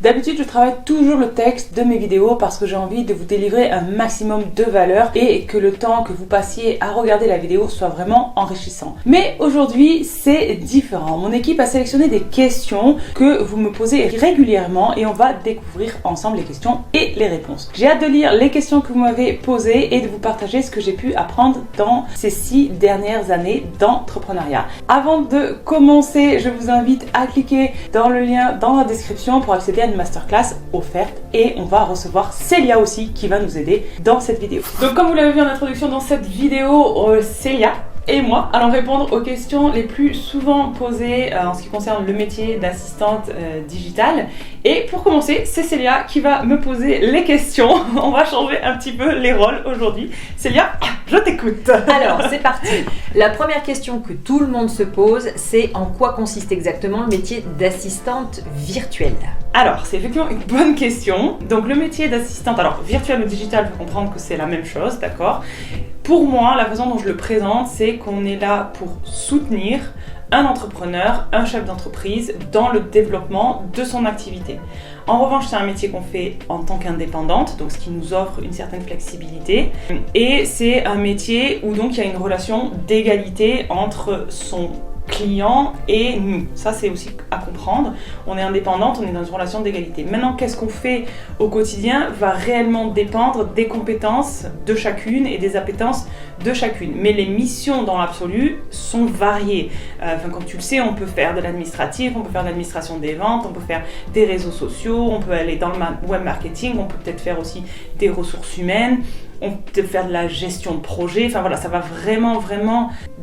D'habitude, je travaille toujours le texte de mes vidéos parce que j'ai envie de vous délivrer un maximum de valeur et que le temps que vous passiez à regarder la vidéo soit vraiment enrichissant. Mais aujourd'hui, c'est différent. Mon équipe a sélectionné des questions que vous me posez régulièrement et on va découvrir ensemble les questions et les réponses. J'ai hâte de lire les questions que vous m'avez posées et de vous partager ce que j'ai pu apprendre dans ces 6 dernières années d'entrepreneuriat. Avant de commencer, je vous invite à cliquer dans le lien dans la description pour accéder à une masterclass offerte et on va recevoir Célia aussi qui va nous aider dans cette vidéo. Donc comme vous l'avez vu en introduction dans cette vidéo, Célia et moi allons répondre aux questions les plus souvent posées en ce qui concerne le métier d'assistante digitale. Et pour commencer, c'est Célia qui va me poser les questions. On va changer un petit peu les rôles aujourd'hui. Célia, je t'écoute. Alors, c'est parti. La première question que tout le monde se pose, c'est en quoi consiste exactement le métier d'assistante virtuelle? Alors, c'est effectivement une bonne question. Donc, le métier d'assistante, alors virtuelle ou digitale, il faut comprendre que c'est la même chose, d'accord? Pour moi, la façon dont je le présente, c'est qu'on est là pour soutenir un entrepreneur, un chef d'entreprise dans le développement de son activité. En revanche, c'est un métier qu'on fait en tant qu'indépendante, donc ce qui nous offre une certaine flexibilité. Et c'est un métier où donc il y a une relation d'égalité entre son client et nous. Ça, c'est aussi à comprendre. On est indépendante, on est dans une relation d'égalité. Maintenant, qu'est-ce qu'on fait au quotidien va réellement dépendre des compétences de chacune et des appétences de chacune. Mais les missions dans l'absolu sont variées. Comme tu le sais, on peut faire de l'administratif, on peut faire de l'administration des ventes, on peut faire des réseaux sociaux, on peut aller dans le web marketing, on peut peut-être faire aussi des ressources humaines, on peut faire de la gestion de projet. Enfin voilà, ça va vraiment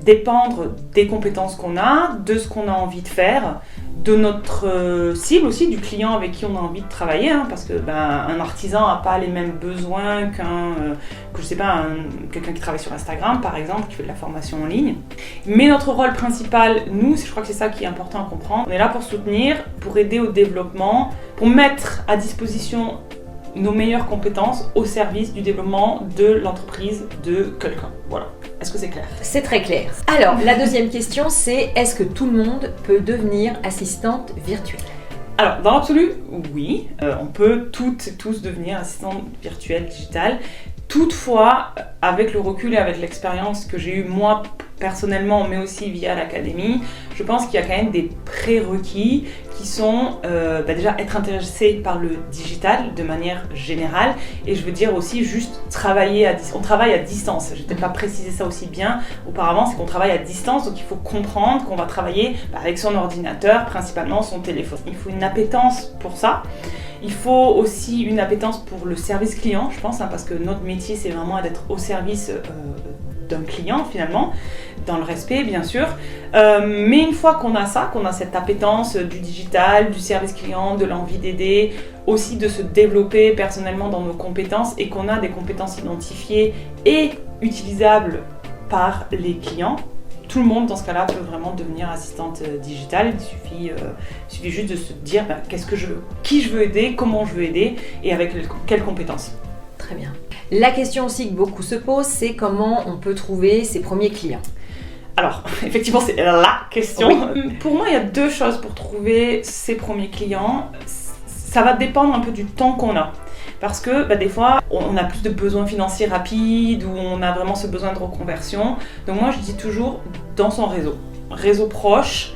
dépendre des compétences qu'on a, de ce qu'on a envie de faire, de notre cible aussi, du client avec qui on a envie de travailler, hein, parce que un artisan n'a pas les mêmes besoins quelqu'un qui travaille sur Instagram par exemple, qui fait de la formation en ligne. Mais notre rôle principal, nous, je crois que c'est ça qui est important à comprendre, on est là pour soutenir, pour aider au développement, pour mettre à disposition nos meilleures compétences au service du développement de l'entreprise de quelqu'un. Voilà. Est-ce que c'est clair? C'est très clair. Alors, la deuxième question, c'est est-ce que tout le monde peut devenir assistante virtuelle? Alors, dans l'absolu, oui. On peut toutes et tous devenir assistante virtuelle digitale. Toutefois, avec le recul et avec l'expérience que j'ai eue moi personnellement, mais aussi via l'académie, je pense qu'il y a quand même des prérequis qui sont déjà être intéressé par le digital de manière générale, et je veux dire aussi juste travailler à distance. On travaille à distance, je n'ai peut-être pas précisé ça aussi bien auparavant, c'est qu'on travaille à distance, donc il faut comprendre qu'on va travailler avec son ordinateur, principalement son téléphone. Il faut une appétence pour ça. Il faut aussi une appétence pour le service client, je pense, parce que notre métier, c'est vraiment d'être au service d'un client, finalement, dans le respect, bien sûr. Mais une fois qu'on a ça, qu'on a cette appétence du digital, du service client, de l'envie d'aider, aussi de se développer personnellement dans nos compétences, et qu'on a des compétences identifiées et utilisables par les clients, tout le monde dans ce cas-là peut vraiment devenir assistante digitale. Il suffit juste de se dire qui je veux aider, comment je veux aider et avec quelles compétences. Très bien. La question aussi que beaucoup se posent, c'est comment on peut trouver ses premiers clients. Alors, effectivement, c'est la question. Oui. Pour moi, il y a 2 choses pour trouver ses premiers clients. Ça va dépendre un peu du temps qu'on a. Parce que des fois, on a plus de besoins financiers rapides ou on a vraiment ce besoin de reconversion. Donc moi, je dis toujours dans son réseau proche,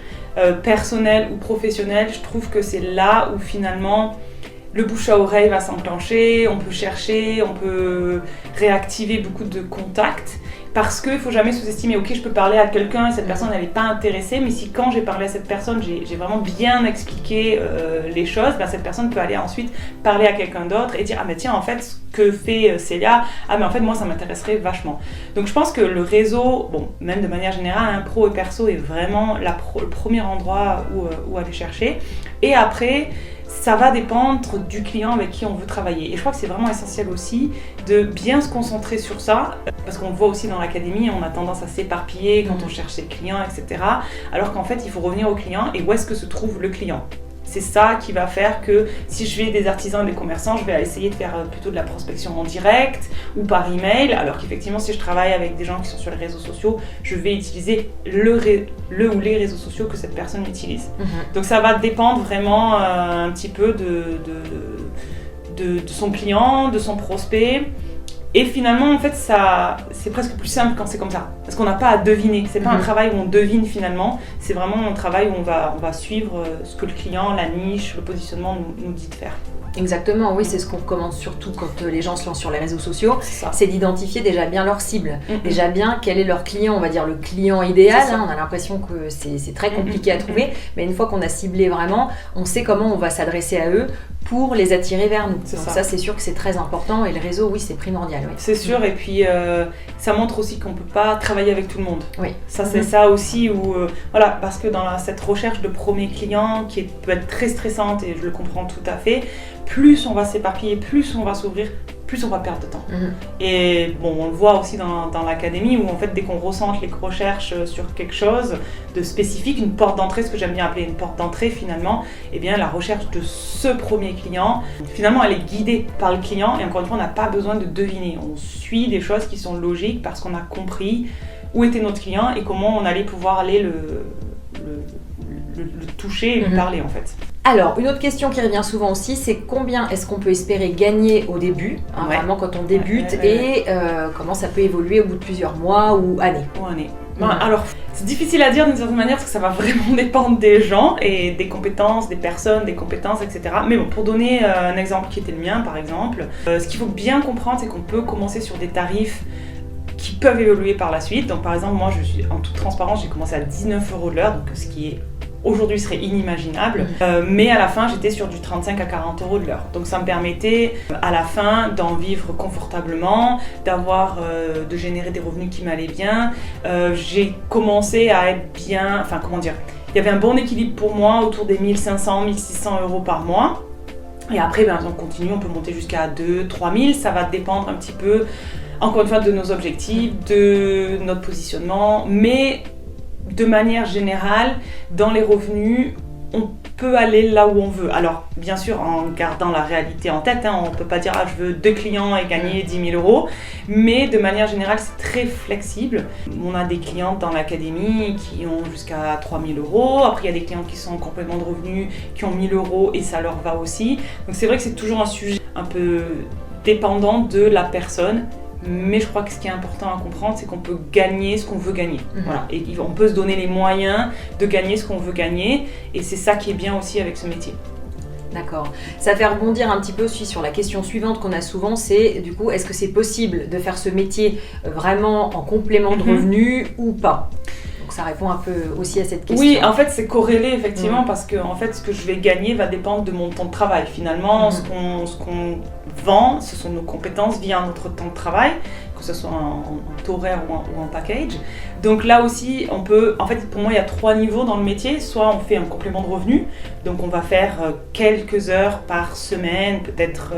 personnel ou professionnel, je trouve que c'est là où finalement le bouche à oreille va s'enclencher, on peut chercher, on peut réactiver beaucoup de contacts. Parce qu'il ne faut jamais sous-estimer, ok, je peux parler à quelqu'un et cette personne n'est pas intéressée, mais si quand j'ai parlé à cette personne, j'ai vraiment bien expliqué les choses, cette personne peut aller ensuite parler à quelqu'un d'autre et dire « Ah mais tiens, en fait, ce que fait Célia, ah mais en fait, moi, ça m'intéresserait vachement. » Donc je pense que le réseau, même de manière générale, pro et perso est vraiment le premier endroit où aller chercher. Et après, ça va dépendre du client avec qui on veut travailler. Et je crois que c'est vraiment essentiel aussi de bien se concentrer sur ça, parce qu'on le voit aussi dans l'académie, on a tendance à s'éparpiller quand on cherche ses clients, etc. Alors qu'en fait, il faut revenir au client et où est-ce que se trouve le client. C'est ça qui va faire que si je vais des artisans et des commerçants, je vais essayer de faire plutôt de la prospection en direct ou par email, alors qu'effectivement si je travaille avec des gens qui sont sur les réseaux sociaux, je vais utiliser le ou les réseaux sociaux que cette personne utilise. Donc ça va dépendre vraiment un petit peu de son client, de son prospect. Et finalement, en fait, c'est presque plus simple quand c'est comme ça. Parce qu'on n'a pas à deviner. C'est pas un travail où on devine finalement. C'est vraiment un travail où on va suivre ce que le client, la niche, le positionnement nous dit de faire. Exactement, oui, c'est ce qu'on recommande surtout quand les gens se lancent sur les réseaux sociaux, c'est d'identifier déjà bien leur cible, déjà bien quel est leur client, on va dire le client idéal, on a l'impression que c'est très compliqué à trouver, mais une fois qu'on a ciblé vraiment, on sait comment on va s'adresser à eux pour les attirer vers nous. Donc ça c'est sûr que c'est très important et le réseau, oui, c'est primordial. Oui. C'est sûr, et puis ça montre aussi qu'on ne peut pas travailler avec tout le monde. Oui. Ça c'est ça aussi, où, voilà, parce que dans cette recherche de premier client qui peut être très stressante, et je le comprends tout à fait, plus on va s'éparpiller, plus on va s'ouvrir, plus on va perdre de temps. Et bon, on le voit aussi dans l'académie, où en fait dès qu'on recentre les recherches sur quelque chose de spécifique, une porte d'entrée, ce que j'aime bien appeler une porte d'entrée finalement, eh bien la recherche de ce premier client, finalement elle est guidée par le client, et encore une fois on n'a pas besoin de deviner, on suit des choses qui sont logiques parce qu'on a compris où était notre client et comment on allait pouvoir aller le toucher et lui parler en fait. Alors, une autre question qui revient souvent aussi, c'est combien est-ce qu'on peut espérer gagner au début, vraiment quand on débute, et comment ça peut évoluer au bout de plusieurs mois ou années. Alors, c'est difficile à dire d'une certaine manière parce que ça va vraiment dépendre des gens et des compétences, des personnes, des compétences, etc. Mais bon, pour donner un exemple qui était le mien par exemple, ce qu'il faut bien comprendre, c'est qu'on peut commencer sur des tarifs qui peuvent évoluer par la suite. Donc par exemple, moi je suis en toute transparence, j'ai commencé à 19 € de l'heure, donc ce qui est aujourd'hui serait inimaginable, mais à la fin j'étais sur du 35 à 40 € de l'heure. Donc ça me permettait à la fin d'en vivre confortablement, de générer des revenus qui m'allaient bien. J'ai commencé à être bien, enfin comment dire, il y avait un bon équilibre pour moi autour des 1500, 1600 € par mois. Et après on continue, on peut monter jusqu'à 2 3 000, ça va dépendre un petit peu encore une fois de nos objectifs, de notre positionnement, mais de manière générale, dans les revenus, on peut aller là où on veut. Alors, bien sûr, en gardant la réalité en tête, on ne peut pas dire « je veux 2 clients et gagner 10 000 €», mais de manière générale, c'est très flexible. On a des clientes dans l'académie qui ont jusqu'à 3 000 €. Après, il y a des clients qui sont en complément de revenus, qui ont 1 000 € et ça leur va aussi. Donc, c'est vrai que c'est toujours un sujet un peu dépendant de la personne. Mais je crois que ce qui est important à comprendre, c'est qu'on peut gagner ce qu'on veut gagner. Voilà. Et on peut se donner les moyens de gagner ce qu'on veut gagner. Et c'est ça qui est bien aussi avec ce métier. D'accord. Ça fait rebondir un petit peu aussi sur la question suivante qu'on a souvent, c'est du coup, est-ce que c'est possible de faire ce métier vraiment en complément de revenus ou pas ? Donc ça répond un peu aussi à cette question. Oui, en fait c'est corrélé effectivement parce que en fait, ce que je vais gagner va dépendre de mon temps de travail. Finalement, ce qu'on vend, ce sont nos compétences via notre temps de travail, que ce soit en taux horaire ou en package. Donc là aussi, on peut, en fait pour moi il y a 3 niveaux dans le métier. Soit on fait un complément de revenus, donc on va faire quelques heures par semaine, peut-être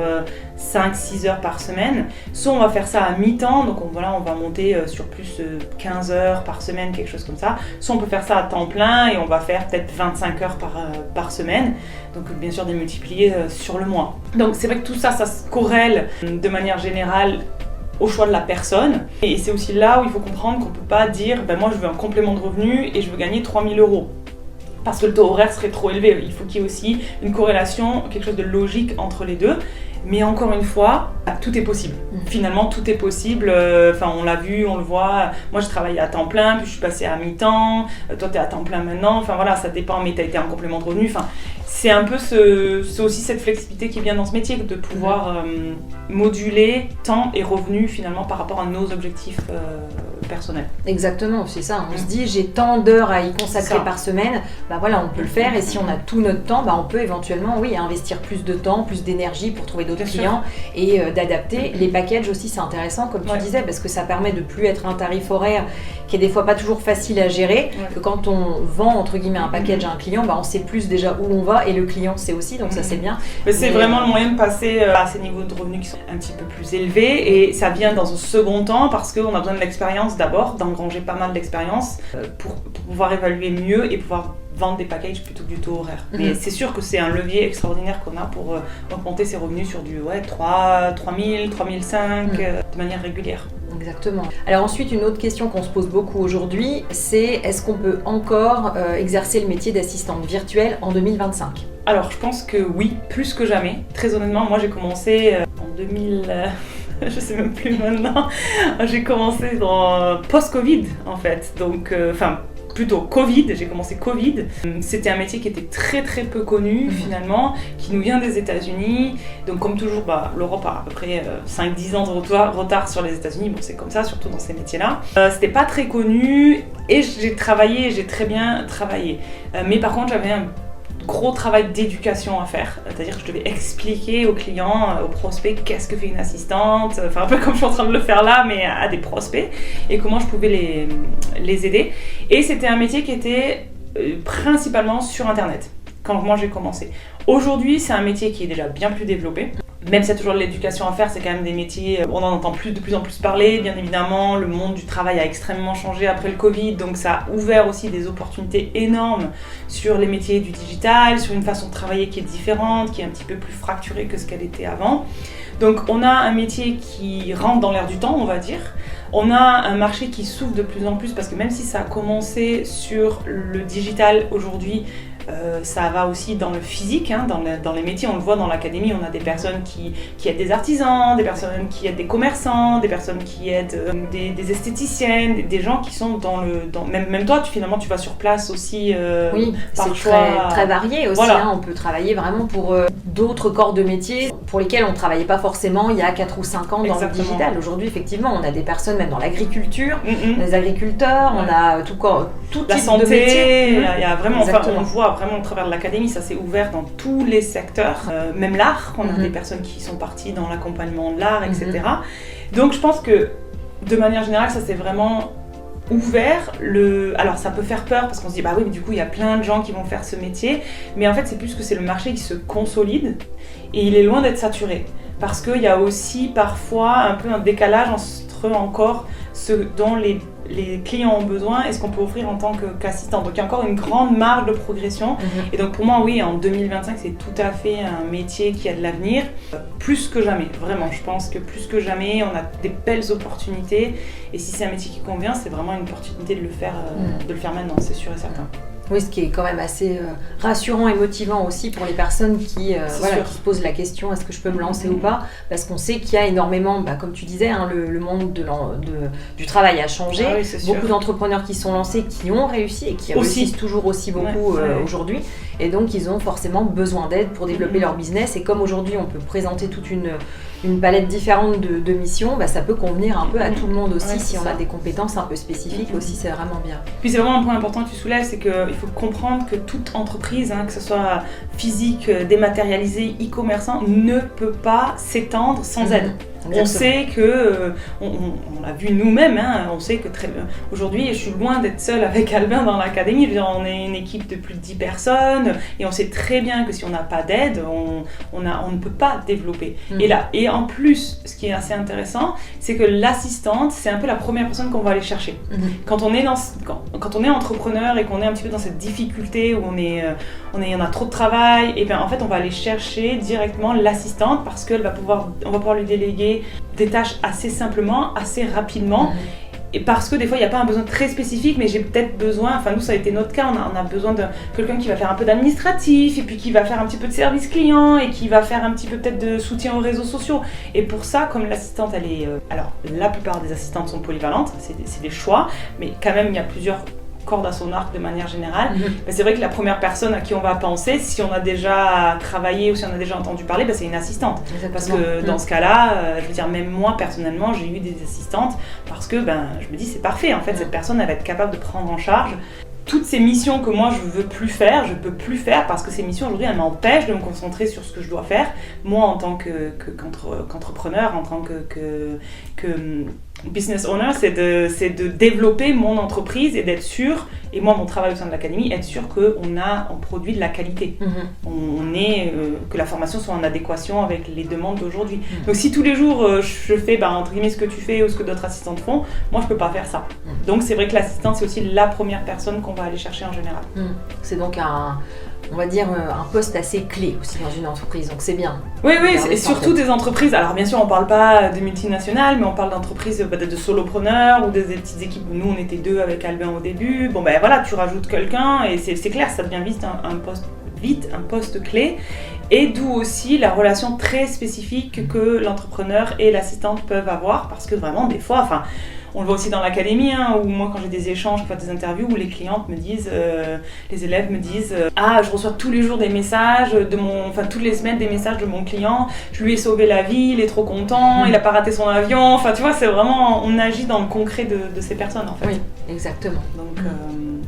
5-6 heures par semaine. Soit on va faire ça à mi-temps, donc on va monter sur plus 15 heures par semaine, quelque chose comme ça. Soit on peut faire ça à temps plein et on va faire peut-être 25 heures par semaine. Donc bien sûr démultiplier sur le mois. Donc c'est vrai que tout ça se corrèle de manière générale au choix de la personne. Et c'est aussi là où il faut comprendre qu'on ne peut pas dire moi je veux un complément de revenu et je veux gagner 3 000 € parce que le taux horaire serait trop élevé. Il faut qu'il y ait aussi une corrélation, quelque chose de logique entre les deux. Mais encore une fois, tout est possible. Finalement, tout est possible. On l'a vu, on le voit. Moi, je travaillais à temps plein, puis je suis passée à mi-temps. Toi, tu es à temps plein maintenant. Enfin voilà, ça dépend, mais tu as été en complément de revenu. Enfin, c'est un peu c'est aussi cette flexibilité qui vient dans ce métier, de pouvoir moduler temps et revenus finalement par rapport à nos objectifs personnels. Exactement, c'est ça. On se dit, j'ai tant d'heures à y consacrer par semaine. Voilà, on peut le faire. Et si on a tout notre temps, on peut éventuellement, investir plus de temps, plus d'énergie pour trouver d'autres clients et d'adapter. Les packages aussi, c'est intéressant, comme tu disais, parce que ça permet de plus être un tarif horaire qui est des fois pas toujours facile à gérer, que quand on vend entre guillemets un package à un client, on sait plus déjà où on va voit et le client sait aussi, donc ça c'est bien. Mais c'est vraiment le moyen de passer à ces niveaux de revenus qui sont un petit peu plus élevés, et ça vient dans un second temps parce qu'on a besoin de l'expérience d'abord, d'engranger pas mal d'expérience pour pouvoir évaluer mieux et pouvoir vendre des packages plutôt que du taux horaire. Mais c'est sûr que c'est un levier extraordinaire qu'on a pour augmenter ses revenus sur du 3 000, 3 500 de manière régulière. Exactement. Alors ensuite, une autre question qu'on se pose beaucoup aujourd'hui, c'est est-ce qu'on peut encore exercer le métier d'assistante virtuelle en 2025 ? Alors je pense que oui, plus que jamais. Très honnêtement, moi j'ai commencé en 2000... je sais même plus maintenant. J'ai commencé dans post-Covid en fait. Donc, plutôt Covid, j'ai commencé Covid. C'était un métier qui était très très peu connu finalement, qui nous vient des États-Unis. Donc comme toujours, l'Europe a à peu près 5-10 ans de retard sur les États-Unis. Bon, c'est comme ça, surtout dans ces métiers-là. C'était pas très connu et j'ai très bien travaillé. Mais par contre, j'avais un gros travail d'éducation à faire, c'est-à-dire que je devais expliquer aux clients, aux prospects, qu'est-ce que fait une assistante, un peu comme je suis en train de le faire là, mais à des prospects, et comment je pouvais les aider. Et c'était un métier qui était principalement sur Internet, quand moi j'ai commencé. Aujourd'hui, c'est un métier qui est déjà bien plus développé. Même s'il y a toujours de l'éducation à faire, c'est quand même des métiers, on en entend de plus en plus parler, bien évidemment. Le monde du travail a extrêmement changé après le Covid, donc ça a ouvert aussi des opportunités énormes sur les métiers du digital, sur une façon de travailler qui est différente, qui est un petit peu plus fracturée que ce qu'elle était avant. Donc on a un métier qui rentre dans l'air du temps, on va dire. On a un marché qui s'ouvre de plus en plus, parce que même si ça a commencé sur le digital aujourd'hui, ça va aussi dans le physique, dans les métiers. On le voit dans l'académie, on a des personnes qui aident des artisans, des personnes qui aident des commerçants, des personnes qui aident des esthéticiennes, des gens qui sont même toi, finalement, tu vas sur place aussi. Oui, c'est très varié aussi. Voilà. On peut travailler vraiment pour d'autres corps de métier pour lesquels on ne travaillait pas forcément il y a 4 ou 5 ans dans le digital. Aujourd'hui, effectivement, on a des personnes même dans l'agriculture, des agriculteurs, on a tout la type santé, de métier. Il y a vraiment, on le voit vraiment au travers de l'académie, ça s'est ouvert dans tous les secteurs, même l'art, on a des personnes qui sont parties dans l'accompagnement de l'art, etc. Donc je pense que de manière générale, ça s'est vraiment ouvert. Alors ça peut faire peur parce qu'on se dit oui, mais du coup il y a plein de gens qui vont faire ce métier, mais en fait c'est plus que c'est le marché qui se consolide et il est loin d'être saturé, parce qu'il y a aussi parfois un peu un décalage entre encore ce dont les clients ont besoin et ce qu'on peut offrir en tant qu'assistant. Donc il y a encore une grande marge de progression. Et donc pour moi, oui, en 2025, c'est tout à fait un métier qui a de l'avenir, plus que jamais. Vraiment, je pense que plus que jamais, on a des belles opportunités. Et si c'est un métier qui convient, c'est vraiment une opportunité de le faire maintenant, c'est sûr et certain. Oui, ce qui est quand même assez rassurant et motivant aussi pour les personnes qui se posent la question, est-ce que je peux me lancer ou pas ? Parce qu'on sait qu'il y a énormément, comme tu disais, le monde du travail a changé. Ah oui, beaucoup d'entrepreneurs qui sont lancés, qui ont réussi et qui réussissent toujours aussi beaucoup aujourd'hui. Et donc, ils ont forcément besoin d'aide pour développer leur business. Et comme aujourd'hui, on peut présenter toute une palette différente de missions, ça peut convenir un peu à tout le monde aussi. Si on a des compétences un peu spécifiques aussi, c'est vraiment bien. Puis c'est vraiment un point important que tu soulèves, c'est qu'il faut comprendre que toute entreprise, que ce soit physique, dématérialisée, e-commerçant, ne peut pas s'étendre sans aide. On sait que, on l'a vu nous-mêmes, on sait que aujourd'hui, je suis loin d'être seule avec Albin dans l'académie. On est une équipe de plus de 10 personnes et on sait très bien que si on n'a pas d'aide, on ne peut pas développer. Et en plus, ce qui est assez intéressant, c'est que l'assistante, c'est un peu la première personne qu'on va aller chercher. Quand on est entrepreneur et qu'on est un petit peu dans cette difficulté où on a trop de travail, et bien en fait, on va aller chercher directement l'assistante parce qu'on va pouvoir lui déléguer des tâches assez simplement, assez rapidement. Et parce que des fois, il n'y a pas un besoin très spécifique, mais j'ai peut-être besoin, nous ça a été notre cas, on a besoin de quelqu'un qui va faire un peu d'administratif, et puis qui va faire un petit peu de service client, et qui va faire un petit peu peut-être de soutien aux réseaux sociaux. Et pour ça, comme l'assistante, elle est... alors, la plupart des assistantes sont polyvalentes, c'est des choix, mais quand même, il y a plusieurs cordes à son arc de manière générale. C'est vrai que la première personne à qui on va penser, si on a déjà travaillé ou si on a déjà entendu parler, c'est une assistante. Exactement. Parce que dans ce cas-là, je veux dire, même moi personnellement, j'ai eu des assistantes parce que je me dis c'est parfait, en fait, cette personne elle va être capable de prendre en charge toutes ces missions que moi je veux plus faire, je peux plus faire parce que ces missions aujourd'hui elles m'empêchent de me concentrer sur ce que je dois faire, moi en tant qu'entrepreneur, en tant business owner, c'est de développer mon entreprise et d'être sûr, et moi mon travail au sein de l'académie, être sûr qu'on produit de la qualité. Que la formation soit en adéquation avec les demandes d'aujourd'hui. Donc si tous les jours je fais entre guillemets ce que tu fais ou ce que d'autres assistantes font, moi je peux pas faire ça. Donc c'est vrai que l'assistante c'est aussi la première personne qu'on va aller chercher en général. C'est donc on va dire un poste assez clé aussi dans une entreprise, donc c'est bien. Oui, et surtout des entreprises, alors bien sûr on parle pas de multinationales, mais on parle d'entreprises de solopreneurs ou des petites équipes. Nous on était 2 avec Albin au début, voilà, tu rajoutes quelqu'un et c'est clair, ça devient vite un poste clé. Et d'où aussi la relation très spécifique que l'entrepreneur et l'assistante peuvent avoir, parce que vraiment des fois, on le voit aussi dans l'académie, où moi quand j'ai des échanges, des interviews, où les clientes me disent, les élèves me disent je reçois tous les jours des messages, toutes les semaines des messages de mon client, je lui ai sauvé la vie, il est trop content, il a pas raté son avion, tu vois, c'est vraiment, on agit dans le concret de ces personnes en fait. Oui, exactement. Donc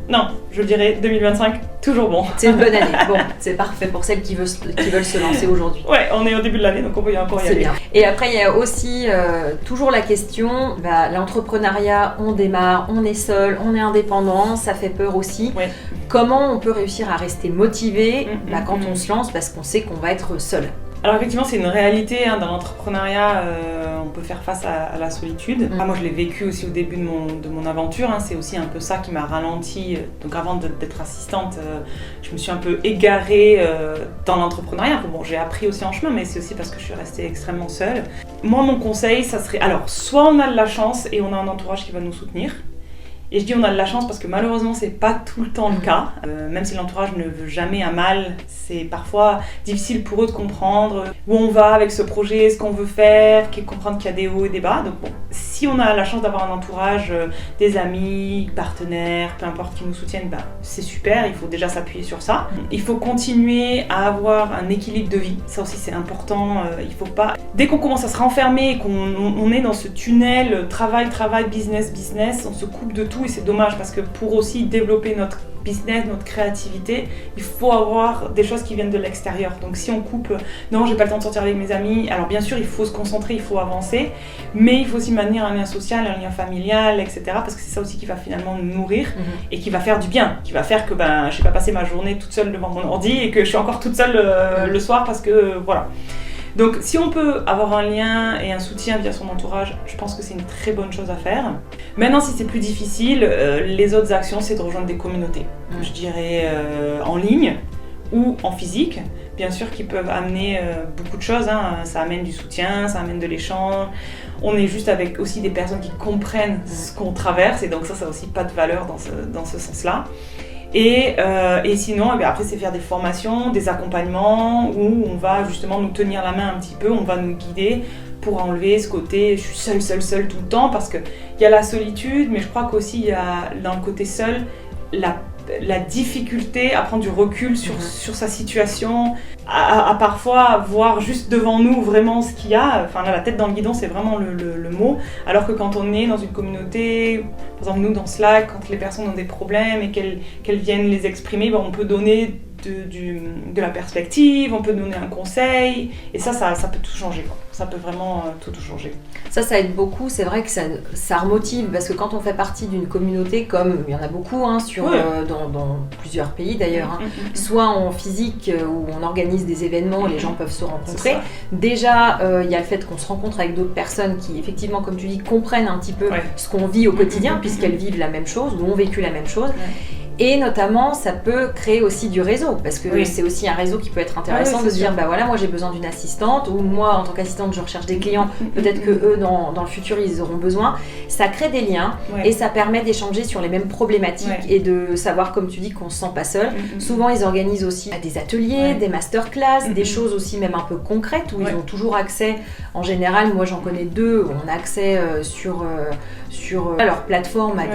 non, je dirais 2025, toujours bon. C'est une bonne année, bon, c'est parfait pour celles qui veulent se lancer aujourd'hui. Ouais, on est au début de l'année, donc on peut encore y aller. Bien. Et après, il y a aussi toujours la question, l'entrepreneuriat, on démarre, on est seul, on est indépendant, ça fait peur aussi. Ouais. Comment on peut réussir à rester motivé quand on se lance, parce qu'on sait qu'on va être seul? Alors effectivement, c'est une réalité, dans l'entrepreneuriat, on peut faire face à la solitude. Moi, je l'ai vécu aussi au début de mon aventure, c'est aussi un peu ça qui m'a ralenti. Donc avant d'être assistante, je me suis un peu égarée dans l'entrepreneuriat. Bon, j'ai appris aussi en chemin, mais c'est aussi parce que je suis restée extrêmement seule. Moi, mon conseil, ça serait, alors, soit on a de la chance et on a un entourage qui va nous soutenir. Et je dis on a de la chance parce que malheureusement c'est pas tout le temps le cas. Même si l'entourage ne veut jamais un mal, c'est parfois difficile pour eux de comprendre où on va avec ce projet, ce qu'on veut faire, comprendre qu'il y a des hauts et des bas. Donc bon, si on a la chance d'avoir un entourage, des amis, partenaires, peu importe qui nous soutiennent, c'est super, il faut déjà s'appuyer sur ça. Il faut continuer à avoir un équilibre de vie, ça aussi c'est important. Il faut pas, dès qu'on commence à se renfermer et qu'on est dans ce tunnel travail, business, on se coupe de tout. Et c'est dommage parce que pour aussi développer notre business, notre créativité, il faut avoir des choses qui viennent de l'extérieur. Donc si on coupe, non j'ai pas le temps de sortir avec mes amis, alors bien sûr il faut se concentrer, il faut avancer, mais il faut aussi maintenir un lien social, un lien familial, etc. Parce que c'est ça aussi qui va finalement nous nourrir et qui va faire du bien, qui va faire que je vais pas passer ma journée toute seule devant mon ordi et que je suis encore toute seule le soir parce que voilà. Donc si on peut avoir un lien et un soutien via son entourage, je pense que c'est une très bonne chose à faire. Maintenant, si c'est plus difficile, les autres actions, c'est de rejoindre des communautés. Je dirais en ligne ou en physique, bien sûr, qui peuvent amener beaucoup de choses. Ça amène du soutien, ça amène de l'échange. On est juste avec aussi des personnes qui comprennent ce qu'on traverse, et donc ça n'a aussi pas de valeur dans ce sens-là. Et sinon, après, c'est faire des formations, des accompagnements où on va justement nous tenir la main un petit peu, on va nous guider pour enlever ce côté je suis seule tout le temps, parce qu'il y a la solitude, mais je crois qu'aussi il y a dans le côté seul la difficulté à prendre du recul sur sa situation, à parfois voir juste devant nous vraiment ce qu'il y a. Enfin là, la tête dans le guidon, c'est vraiment le mot. Alors que quand on est dans une communauté, par exemple nous dans Slack, quand les personnes ont des problèmes et qu'elles viennent les exprimer, on peut donner de la perspective, on peut donner un conseil, et ça peut tout changer, quoi. Ça peut vraiment tout changer. Ça aide beaucoup, c'est vrai que ça remotive, parce que quand on fait partie d'une communauté, comme il y en a beaucoup dans plusieurs pays d'ailleurs, soit en physique où on organise des événements et les gens peuvent se rencontrer. Déjà, il y a le fait qu'on se rencontre avec d'autres personnes qui, effectivement, comme tu dis, comprennent un petit peu ce qu'on vit au quotidien, puisqu'elles vivent la même chose ou ont vécu la même chose. Et notamment, ça peut créer aussi du réseau, parce que c'est aussi un réseau qui peut être intéressant de se dire, moi j'ai besoin d'une assistante, ou moi en tant qu'assistante je recherche des clients, peut-être que eux dans le futur ils auront besoin. Ça crée des liens et ça permet d'échanger sur les mêmes problématiques et de savoir, comme tu dis, qu'on se sent pas seul. Souvent ils organisent aussi des ateliers, des masterclass, des choses aussi même un peu concrètes où ils ont toujours accès. En général, moi j'en connais 2 où on a accès sur leur plateforme à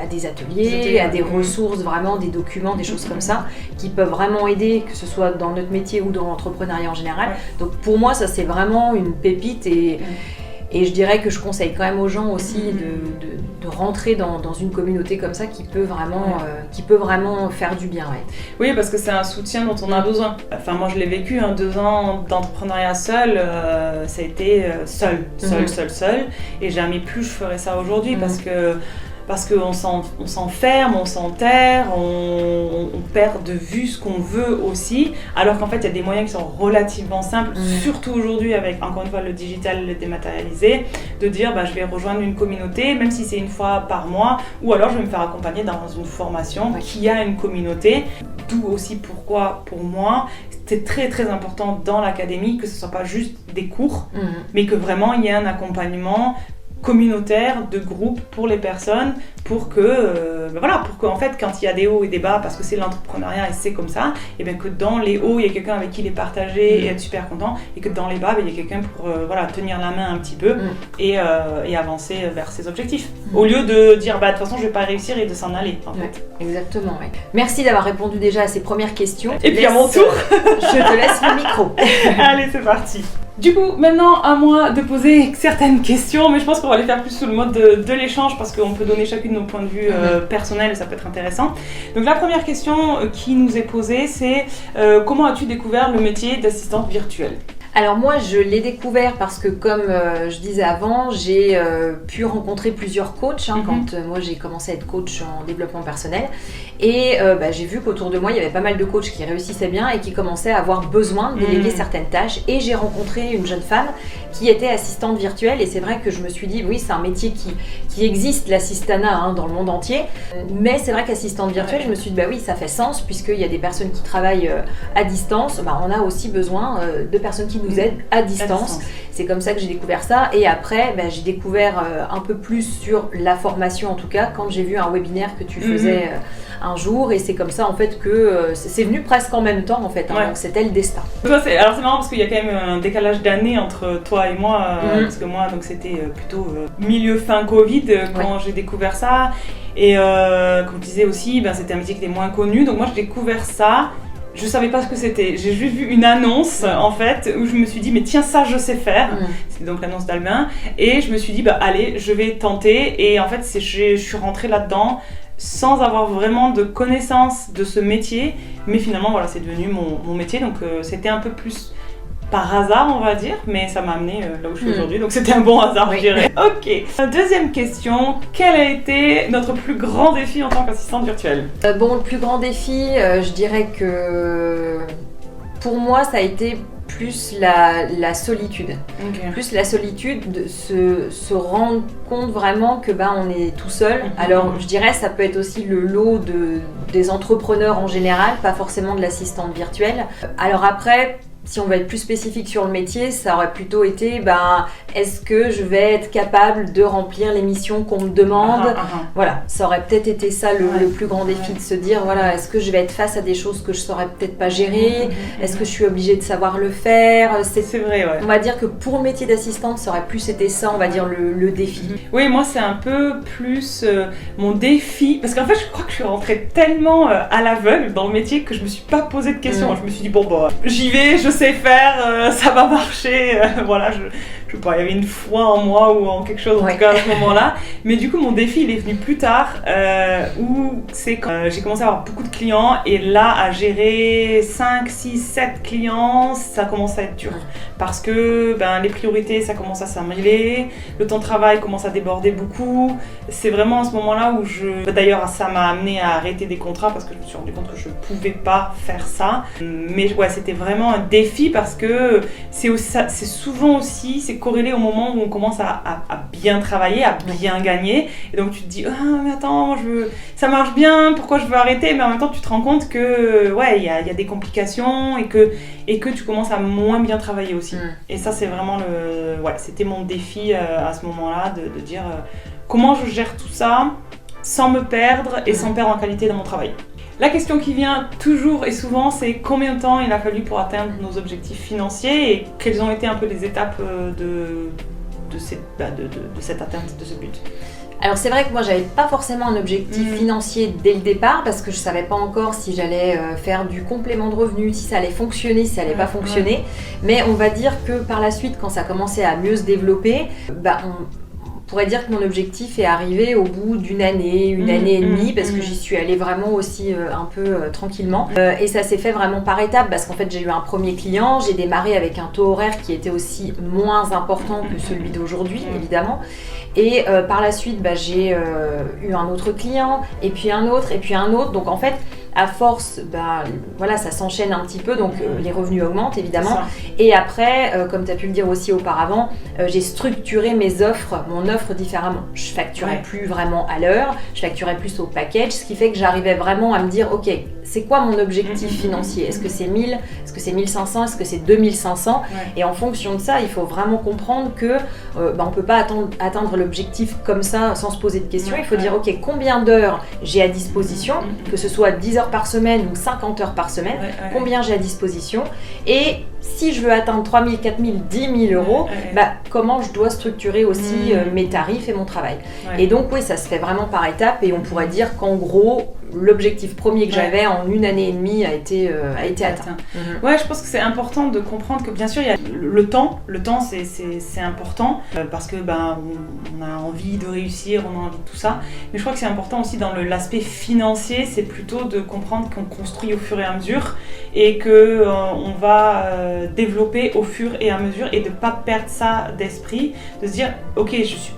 des ateliers, à des ressources, vraiment des documents, des choses comme ça qui peuvent vraiment aider, que ce soit dans notre métier ou dans l'entrepreneuriat en général. Donc pour moi ça c'est vraiment une pépite, et Et je dirais que je conseille quand même aux gens aussi de rentrer dans une communauté comme ça qui peut vraiment faire du bien. Ouais. Oui, parce que c'est un soutien dont on a besoin. Enfin, moi je l'ai vécu, 2 ans d'entrepreneuriat seul, ça a été seul. Et jamais plus je ferais ça aujourd'hui parce qu'on s'enferme, on s'enterre, on perd de vue ce qu'on veut aussi, alors qu'en fait il y a des moyens qui sont relativement simples, surtout aujourd'hui avec encore une fois le digital, le dématérialisé, de dire je vais rejoindre une communauté, même si c'est une fois par mois, ou alors je vais me faire accompagner dans une formation qui a une communauté, d'où aussi pourquoi pour moi c'est très très important dans l'académie que ce soit pas juste des cours, mais que vraiment il y ait un accompagnement communautaire, de groupe pour les personnes, pour que en fait quand il y a des hauts et des bas, parce que c'est l'entrepreneuriat et c'est comme ça, et bien que dans les hauts il y a quelqu'un avec qui les partager et être super content, et que dans les bas il y a quelqu'un pour tenir la main un petit peu et avancer vers ses objectifs, au lieu de dire de toute façon je vais pas réussir et de s'en aller en fait. Exactement, ouais. Merci d'avoir répondu déjà à ces premières questions. Et puis à mon tour je te laisse le micro. Allez, c'est parti. Du coup, maintenant à moi de poser certaines questions, mais je pense qu'on va les faire plus sous le mode de l'échange parce qu'on peut donner chacune nos points de vue personnels et ça peut être intéressant. Donc la première question qui nous est posée, c'est comment as-tu découvert le métier d'assistante virtuelle ? Alors moi, je l'ai découvert parce que comme je disais avant, j'ai pu rencontrer plusieurs coachs quand moi j'ai commencé à être coach en développement personnel et j'ai vu qu'autour de moi, il y avait pas mal de coachs qui réussissaient bien et qui commençaient à avoir besoin de déléguer certaines tâches, et j'ai rencontré une jeune femme qui était assistante virtuelle, et c'est vrai que je me suis dit oui, c'est un métier qui existe, l'assistanat dans le monde entier, mais c'est vrai qu'assistante virtuelle, je me suis dit oui, ça fait sens puisqu'il y a des personnes qui travaillent à distance, on a aussi besoin de personnes qui nous aident à distance. C'est comme ça que j'ai découvert ça, et après j'ai découvert un peu plus sur la formation, en tout cas quand j'ai vu un webinaire que tu faisais un jour, et c'est comme ça en fait que c'est venu presque en même temps en fait, donc c'était le destin. Alors c'est marrant parce qu'il y a quand même un décalage d'années entre toi et moi, parce que moi donc c'était plutôt milieu fin Covid quand j'ai découvert ça, et comme je disais aussi c'était un métier qui était moins connu, donc moi j'ai découvert ça. Je savais pas ce que c'était, j'ai juste vu une annonce en fait où je me suis dit mais tiens, ça je sais faire, c'est donc l'annonce d'Albin, et je me suis dit allez, je vais tenter, et en fait je suis rentrée là-dedans sans avoir vraiment de connaissance de ce métier, mais finalement c'est devenu mon métier, donc c'était un peu plus par hasard on va dire, mais ça m'a amené là où je suis aujourd'hui, donc c'était un bon hasard je dirais. Ok, deuxième question, quel a été notre plus grand défi en tant qu'assistante virtuelle ? Le plus grand défi, je dirais que pour moi ça a été plus la solitude. Plus la solitude, de se rendre compte vraiment que on est tout seul. Alors je dirais ça peut être aussi le lot des entrepreneurs en général, pas forcément de l'assistante virtuelle. Alors après, si on va être plus spécifique sur le métier, ça aurait plutôt été est-ce que je vais être capable de remplir les missions qu'on me demande ? Voilà, ça aurait peut-être été ça le plus grand défi, de se dire est-ce que je vais être face à des choses que je saurais peut-être pas gérer ? Est-ce que je suis obligée de savoir le faire ? C'est vrai, On va dire que pour le métier d'assistante, ça aurait plus été ça, on va dire le défi. Oui, moi c'est un peu plus mon défi, parce qu'en fait je crois que je suis rentrée tellement à l'aveugle dans le métier que je me suis pas posé de questions. Je me suis dit j'y vais, je sais faire, ça va marcher, je sais pas, il y avait une foi en moi ou en quelque chose en tout cas à ce moment-là, mais du coup mon défi il est venu plus tard, où c'est quand j'ai commencé à avoir beaucoup de clients, et là à gérer 5, 6, 7 clients, ça commence à être dur, parce que les priorités ça commence à s'emmêler, le temps de travail commence à déborder beaucoup, c'est vraiment à ce moment-là où d'ailleurs ça m'a amené à arrêter des contrats parce que je me suis rendu compte que je pouvais pas faire ça, mais c'était vraiment un défi parce que c'est souvent aussi, c'est corrélé au moment où on commence à bien travailler, à bien gagner, et donc tu te dis mais attends, ça marche bien, pourquoi je veux arrêter, mais en même temps tu te rends compte que il y a des complications et que tu commences à moins bien travailler aussi. Et ça c'est vraiment c'était mon défi à ce moment-là, de dire comment je gère tout ça sans me perdre et sans perdre en qualité dans mon travail. La question qui vient toujours et souvent, c'est combien de temps il a fallu pour atteindre nos objectifs financiers, et quelles ont été un peu les étapes de cette atteinte de ce but ? Alors c'est vrai que moi j'avais pas forcément un objectif financier dès le départ parce que je savais pas encore si j'allais faire du complément de revenus, si ça allait fonctionner, si ça allait pas fonctionner. Mais on va dire que par la suite, quand ça commençait à mieux se développer, on pourrait dire que mon objectif est arrivé au bout d'une année et demie parce que j'y suis allée vraiment aussi un peu tranquillement. Et ça s'est fait vraiment par étapes parce qu'en fait j'ai eu un premier client, j'ai démarré avec un taux horaire qui était aussi moins important que celui d'aujourd'hui évidemment. Et par la suite j'ai eu un autre client et puis un autre et puis un autre. Donc en fait à force, voilà, ça s'enchaîne un petit peu, donc les revenus augmentent évidemment. Et après, comme tu as pu le dire aussi auparavant, j'ai structuré mon offre différemment. Je facturais plus vraiment à l'heure, je facturais plus au package, ce qui fait que j'arrivais vraiment à me dire, ok, c'est quoi mon objectif financier ? Est-ce que c'est 1000 ? Est-ce que c'est 1500 ? Est-ce que c'est 2500 ? Et en fonction de ça, il faut vraiment comprendre que on ne peut pas atteindre l'objectif comme ça sans se poser de questions. Il faut dire, ok, combien d'heures j'ai à disposition, que ce soit 10 heures par semaine ou 50 heures par semaine, combien j'ai à disposition, et si je veux atteindre 3 000, 4 000, 10 000 euros, comment je dois structurer aussi mes tarifs et mon travail. Et donc oui, ça se fait vraiment par étapes, et on pourrait dire qu'en gros, l'objectif premier que j'avais en 1 année et demie a été atteint. Ouais, je pense que c'est important de comprendre que bien sûr il y a le temps c'est important parce que on a envie de réussir, on a envie de tout ça, mais je crois que c'est important aussi dans l'aspect financier, c'est plutôt de comprendre qu'on construit au fur et à mesure et que on va développer au fur et à mesure et de pas perdre ça d'esprit, de se dire ok, je suis.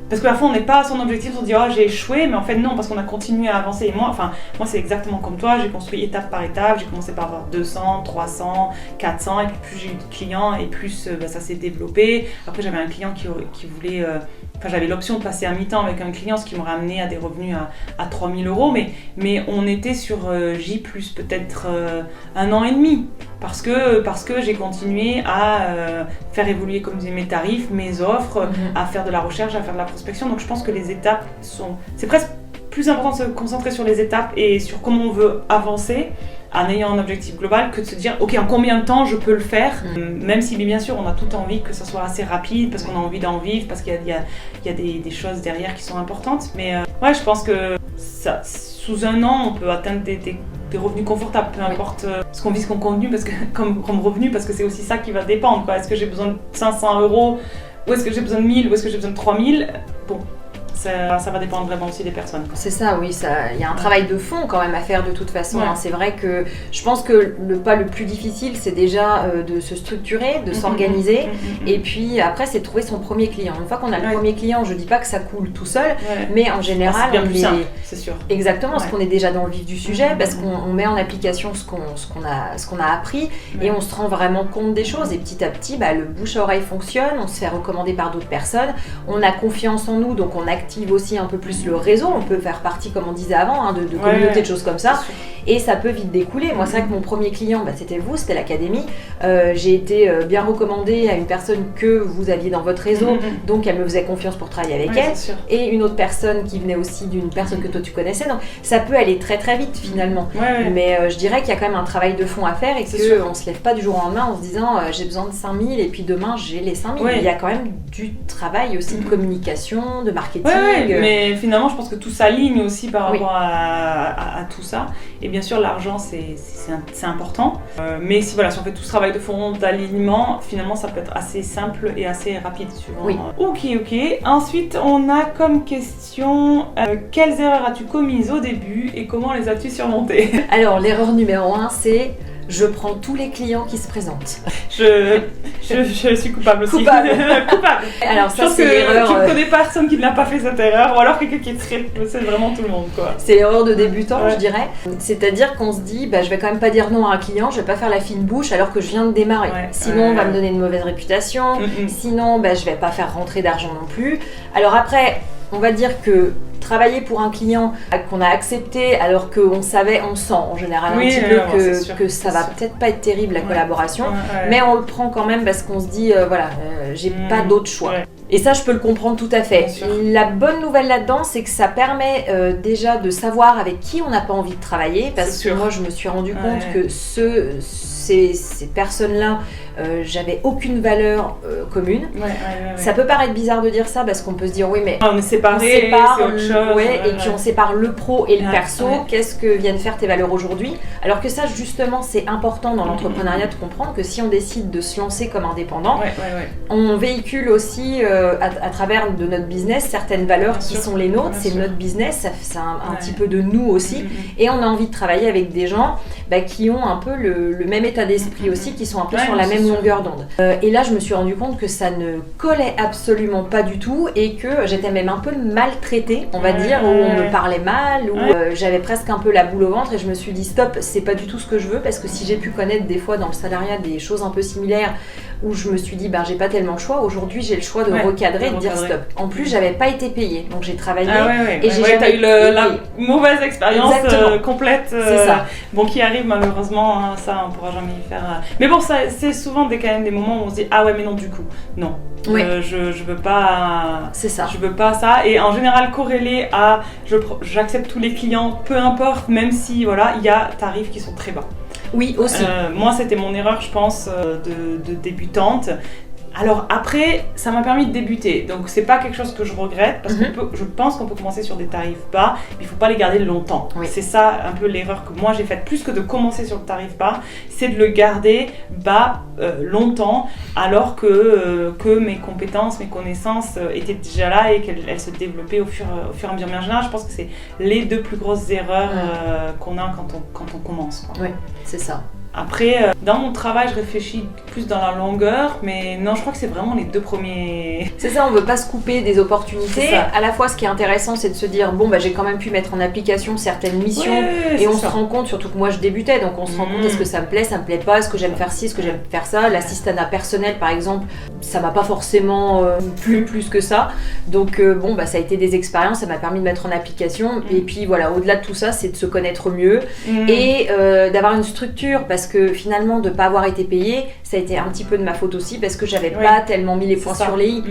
Parce que parfois on n'est pas à son objectif, on se dit oh j'ai échoué, mais en fait non, parce qu'on a continué à avancer. Et moi c'est exactement comme toi, j'ai construit étape par étape, j'ai commencé par avoir 200, 300, 400, et puis plus j'ai eu de clients et plus ça s'est développé. Après j'avais un client qui voulait, j'avais l'option de passer à mi-temps avec un client, ce qui m'aurait amené à des revenus à 3 000 euros, mais on était sur J plus peut-être 1 an et demi. Parce que j'ai continué à faire évoluer, comme je disais, mes tarifs, mes offres, à faire de la recherche, à faire de la prospection. Donc je pense que les étapes c'est presque plus important de se concentrer sur les étapes et sur comment on veut avancer en ayant un objectif global que de se dire ok, en combien de temps je peux le faire, même si bien sûr on a tout envie que ça soit assez rapide parce qu'on a envie d'en vivre, parce qu'il y a des choses derrière qui sont importantes, mais je pense que ça, sous 1 an on peut atteindre des revenus confortables, peu importe ce qu'on vise comme contenu, parce que, comme revenu, parce que c'est aussi ça qui va dépendre, quoi. Est-ce que j'ai besoin de 500 euros, ou est-ce que j'ai besoin de 1000, ou est-ce que j'ai besoin de 3000 ? Bon, ça va dépendre vraiment aussi des personnes, quoi. C'est ça, oui, il y a un travail de fond quand même à faire de toute façon. C'est vrai que je pense que le pas le plus difficile, c'est déjà de se structurer, de s'organiser, et puis après c'est de trouver son premier client. Une fois qu'on a le premier client, je dis pas que ça coule tout seul, mais en général, c'est bien plus simple, c'est sûr. Exactement, parce qu'on est déjà dans le vif du sujet, parce qu'on met en application ce qu'on a appris, et on se rend vraiment compte des choses, et petit à petit, le bouche à oreille fonctionne, on se fait recommander par d'autres personnes, on a confiance en nous, donc on active aussi un peu plus le réseau, on peut faire partie, comme on disait avant, de communautés, de choses comme ça, et ça peut vite découler. Moi, c'est vrai que mon premier client, c'était vous, c'était l'académie. J'ai été bien recommandée à une personne que vous aviez dans votre réseau, donc elle me faisait confiance pour travailler avec elle, et une autre personne qui venait aussi d'une personne que toi tu connaissais, donc ça peut aller très très vite finalement. Mais je dirais qu'il y a quand même un travail de fond à faire et qu'on ne se lève pas du jour au lendemain en se disant j'ai besoin de 5000 et puis demain j'ai les 5000. Il y a quand même du travail aussi de communication, de marketing. Mais finalement je pense que tout s'aligne aussi par rapport à tout ça, et bien sûr l'argent c'est important, mais si on fait tout ce travail de fond d'alignement, finalement ça peut être assez simple et assez rapide suivant. Ok. Ensuite on a comme question quelles erreurs as-tu commises au début et comment les as-tu surmontées? Alors l'erreur numéro 1 c'est je prends tous les clients qui se présentent. Je suis coupable aussi. Coupable. Alors ça, c'est l'erreur. Je ne connais personne qui ne l'a pas fait cette erreur, ou alors quelqu'un qui c'est vraiment tout le monde, quoi. C'est l'erreur de débutant, je dirais. C'est-à-dire qu'on se dit, je vais quand même pas dire non à un client, je vais pas faire la fine bouche alors que je viens de démarrer. Sinon, on va me donner une mauvaise réputation. Sinon, je vais pas faire rentrer d'argent non plus. Alors après, on va dire que travailler pour un client qu'on a accepté alors qu'on savait, on sent en général un petit peu que ça va peut-être pas être terrible la collaboration, mais on le prend quand même parce qu'on se dit j'ai pas d'autre choix. Et ça, je peux le comprendre tout à fait. La bonne nouvelle là-dedans, c'est que ça permet déjà de savoir avec qui on n'a pas envie de travailler, parce que moi, je me suis rendu compte que ces ces personnes-là, j'avais aucune valeur commune. Ça peut paraître bizarre de dire ça parce qu'on peut se dire oui mais on est séparés, c'est autre chose. Et puis on sépare le pro et le perso. Qu'est-ce que viennent faire tes valeurs aujourd'hui? Alors que ça justement c'est important dans l'entrepreneuriat de comprendre que si on décide de se lancer comme indépendant, on véhicule aussi à travers de notre business certaines valeurs qui sont les nôtres. C'est notre business, c'est un petit peu de nous aussi. Et on a envie de travailler avec des gens qui ont un peu le même état d'esprit aussi, qui sont un peu sur la même longueur d'onde. Et là, je me suis rendu compte que ça ne collait absolument pas du tout et que j'étais même un peu maltraitée, on va dire, où on me parlait mal, où j'avais presque un peu la boule au ventre et je me suis dit stop, c'est pas du tout ce que je veux parce que si j'ai pu connaître des fois dans le salariat des choses un peu similaires où je me suis dit j'ai pas tellement le choix, aujourd'hui j'ai le choix de recadrer et de dire stop. En plus, j'avais pas été payée, donc j'ai travaillé et j'ai jamais eu la mauvaise expérience complète. C'est ça. Bon, qui arrive malheureusement, ça on pourra jamais y faire. Mais bon, ça, c'est souvent quand même des moments où on se dit ah ouais mais non du coup non. Je veux pas. C'est ça. Je veux pas ça. Et en général corrélé à j'accepte tous les clients, peu importe, même si voilà il y a tarifs qui sont très bas. Oui aussi. Moi c'était mon erreur je pense de débutante. Alors après, ça m'a permis de débuter, donc c'est pas quelque chose que je regrette parce que je pense qu'on peut commencer sur des tarifs bas, mais il faut pas les garder longtemps. C'est ça un peu l'erreur que moi j'ai faite, plus que de commencer sur le tarif bas, c'est de le garder bas longtemps, alors que mes compétences, mes connaissances étaient déjà là et qu'elles se développaient au fur et à mesure. Mais en général, je pense que c'est les deux plus grosses erreurs qu'on a quand on commence. Oui, c'est ça. Après, dans mon travail, je réfléchis plus dans la longueur, mais non, je crois que c'est vraiment les deux premiers. C'est ça, on veut pas se couper des opportunités. À la fois, ce qui est intéressant, c'est de se dire j'ai quand même pu mettre en application certaines missions et on se rend compte, surtout que moi je débutais, donc on se rend compte est-ce que ça me plaît pas, est-ce que j'aime faire ci, est-ce que j'aime faire ça. L'assistanat personnel, par exemple, ça m'a pas forcément plu plus que ça. Donc ça a été des expériences, ça m'a permis de mettre en application. Et puis voilà, au-delà de tout ça, c'est de se connaître mieux et d'avoir une structure. Parce que finalement, de ne pas avoir été payée, ça a été un petit peu de ma faute aussi parce que j'avais pas tellement mis les points sur les i.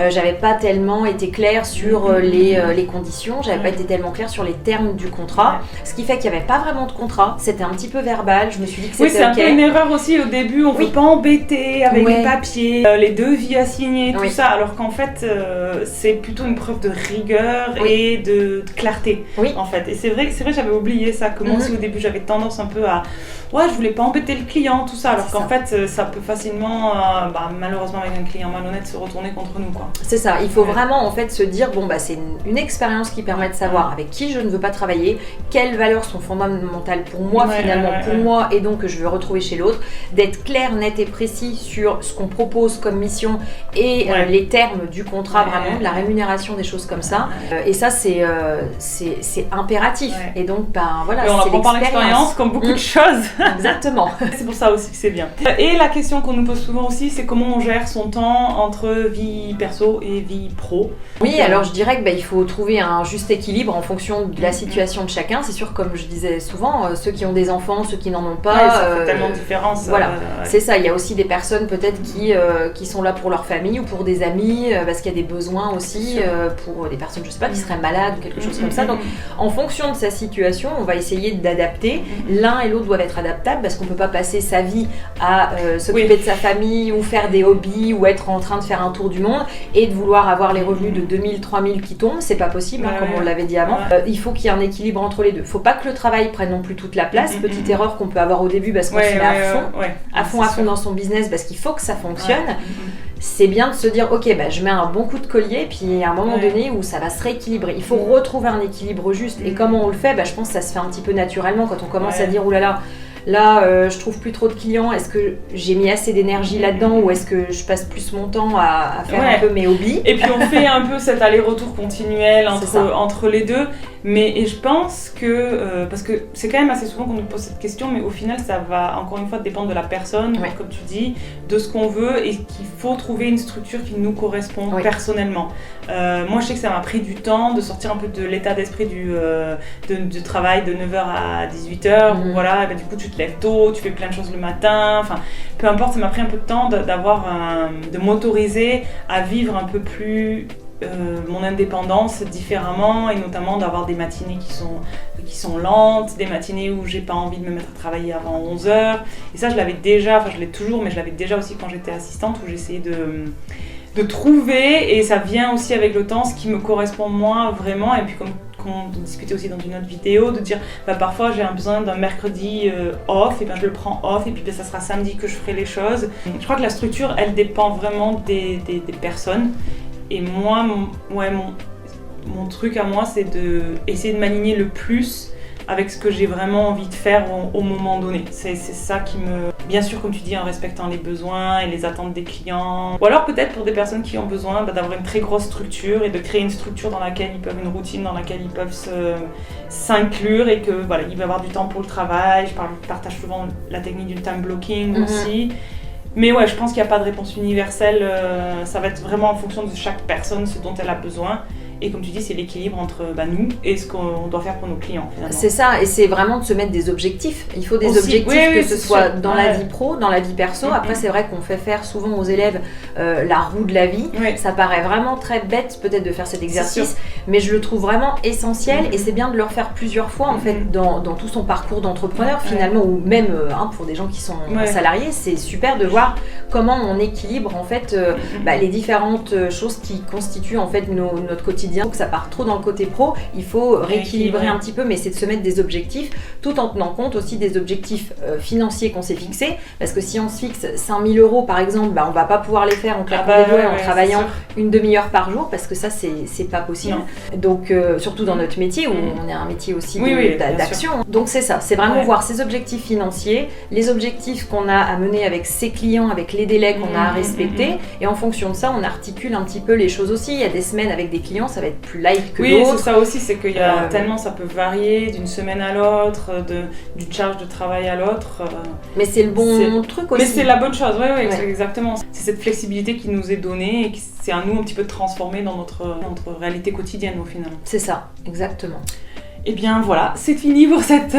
J'avais pas tellement été claire sur les conditions, j'avais pas été tellement claire sur les termes du contrat. Ce qui fait qu'il n'y avait pas vraiment de contrat, c'était un petit peu verbal. Je me suis dit que c'était c'est un peu une erreur aussi au début, on ne veut pas embêter avec les papiers, les devis à signer, tout ça, alors qu'en fait, c'est plutôt une preuve de rigueur et de clarté. En fait. Et c'est vrai j'avais oublié ça, que moi aussi au début j'avais tendance un peu à je voulais pas embêter le client, tout ça, alors qu'en fait ça peut facilement malheureusement avec un client malhonnête se retourner contre nous quoi. C'est ça, il faut vraiment en fait se dire c'est une expérience qui permet de savoir avec qui je ne veux pas travailler, quelles valeurs sont fondamentales pour moi pour moi et donc que je veux retrouver chez l'autre, d'être clair, net et précis sur ce qu'on propose comme mission et les termes du contrat vraiment, de la rémunération, des choses comme ça. Et ça c'est impératif et donc voilà, on apprend par l'expérience comme beaucoup de choses. Exactement. C'est pour ça aussi que c'est bien. Et la question qu'on nous pose souvent aussi, c'est comment on gère son temps entre vie perso et vie pro. Oui, alors je dirais qu'il faut trouver un juste équilibre en fonction de la situation de chacun. C'est sûr, comme je disais souvent, ceux qui ont des enfants, ceux qui n'en ont pas. Ça fait tellement de différence. Voilà, c'est ça. Il y a aussi des personnes peut-être qui sont là pour leur famille ou pour des amis, parce qu'il y a des besoins aussi pour des personnes, je sais pas, qui seraient malades ou quelque chose comme ça. Donc, en fonction de sa situation, on va essayer d'adapter. L'un et l'autre doivent être adaptables parce qu'on peut pas passer sa vie à s'occuper de sa famille ou faire des hobbies ou être en train de faire un tour du monde et de vouloir avoir les revenus de 2000, 3000 qui tombent, c'est pas possible comme on l'avait dit avant. Il faut qu'il y ait un équilibre entre les deux. Faut pas que le travail prenne non plus toute la place, petite erreur qu'on peut avoir au début parce qu'on se met à fond dans son business parce qu'il faut que ça fonctionne. C'est bien de se dire ok je mets un bon coup de collier puis il y a un moment donné où ça va se rééquilibrer. Il faut retrouver un équilibre juste et comment on le fait, je pense que ça se fait un petit peu naturellement quand on commence à dire oulala là je trouve plus trop de clients, est-ce que j'ai mis assez d'énergie là-dedans ou est-ce que je passe plus mon temps à faire un peu mes hobbies. Et puis on fait un peu cet aller-retour continuel entre les deux. Mais je pense que, parce que c'est quand même assez souvent qu'on nous pose cette question, mais au final ça va encore une fois dépendre de la personne, comme tu dis, de ce qu'on veut et qu'il faut trouver une structure qui nous correspond personnellement. Moi je sais que ça m'a pris du temps de sortir un peu de l'état d'esprit du travail de 9h à 18h, où voilà, du coup tu te lèves tôt, tu fais plein de choses le matin, enfin peu importe, ça m'a pris un peu de temps de m'autoriser à vivre un peu plus mon indépendance différemment, et notamment d'avoir des matinées qui sont lentes, des matinées où j'ai pas envie de me mettre à travailler avant 11h. Et ça, je l'avais déjà, enfin je l'ai toujours, mais je l'avais déjà aussi quand j'étais assistante, où j'essayais de trouver, et ça vient aussi avec le temps, ce qui me correspond moi vraiment. Et puis comme on discutait aussi dans une autre vidéo, de dire parfois j'ai un besoin d'un mercredi off, et je le prends off, et puis ça sera samedi que je ferai les choses. Je crois que la structure, elle dépend vraiment des personnes. Et moi, mon truc à moi, c'est d'essayer de m'aligner le plus avec ce que j'ai vraiment envie de faire au moment donné. C'est ça qui me... Bien sûr, comme tu dis, en respectant les besoins et les attentes des clients. Ou alors peut-être pour des personnes qui ont besoin d'avoir une très grosse structure, et de créer une structure dans laquelle ils peuvent, une routine dans laquelle ils peuvent s'inclure, et que voilà, il va y avoir du temps pour le travail. Je partage souvent la technique du time blocking aussi. Mais ouais, je pense qu'il n'y a pas de réponse universelle. Ça va être vraiment en fonction de chaque personne, ce dont elle a besoin. Et comme tu dis, c'est l'équilibre entre nous et ce qu'on doit faire pour nos clients, finalement. C'est ça, et c'est vraiment de se mettre des objectifs. Il faut des objectifs, que ce soit dans la vie pro, dans la vie perso. Après, c'est vrai qu'on fait faire souvent aux élèves la roue de la vie. Ça paraît vraiment très bête peut-être de faire cet exercice, mais je le trouve vraiment essentiel, et c'est bien de le refaire plusieurs fois en fait dans tout son parcours d'entrepreneur finalement, ou même pour des gens qui sont salariés. C'est super de voir comment on équilibre en fait les différentes choses qui constituent en fait notre quotidien. Que ça part trop dans le côté pro, il faut rééquilibrer un petit peu, mais c'est de se mettre des objectifs, tout en tenant compte aussi des objectifs financiers qu'on s'est fixés, parce que si on se fixe 5 000 € par exemple, on va pas pouvoir les faire en claquant des doigts, en travaillant une demi-heure par jour, parce que ça c'est pas possible. Donc surtout dans notre métier, où on est un métier aussi d'action. Donc c'est ça, c'est vraiment voir ses objectifs financiers, les objectifs qu'on a à mener avec ses clients, avec les délais qu'on a à respecter, et en fonction de ça, on articule un petit peu les choses aussi. Il y a des semaines avec des clients, ça va être plus light que d'autres. Oui, c'est ça aussi, c'est qu'il y a tellement, ça peut varier d'une semaine à l'autre, d'une charge de travail à l'autre. Mais c'est le bon truc aussi. Mais c'est la bonne chose, exactement. C'est cette flexibilité qui nous est donnée, et c'est à nous un petit peu de transformer dans notre réalité quotidienne au final. C'est ça, exactement. Et bien voilà, c'est fini pour cette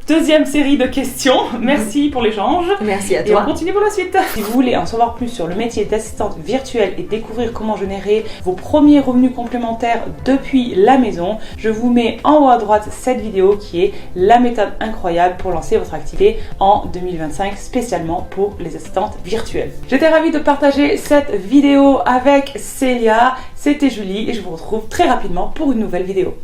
deuxième série de questions. Merci pour l'échange. Merci à toi. Et on continue pour la suite. Si vous voulez en savoir plus sur le métier d'assistante virtuelle et découvrir comment générer vos premiers revenus complémentaires depuis la maison, je vous mets en haut à droite cette vidéo qui est la méthode incroyable pour lancer votre activité en 2025, spécialement pour les assistantes virtuelles. J'étais ravie de partager cette vidéo avec Célia. C'était Julie, et je vous retrouve très rapidement pour une nouvelle vidéo.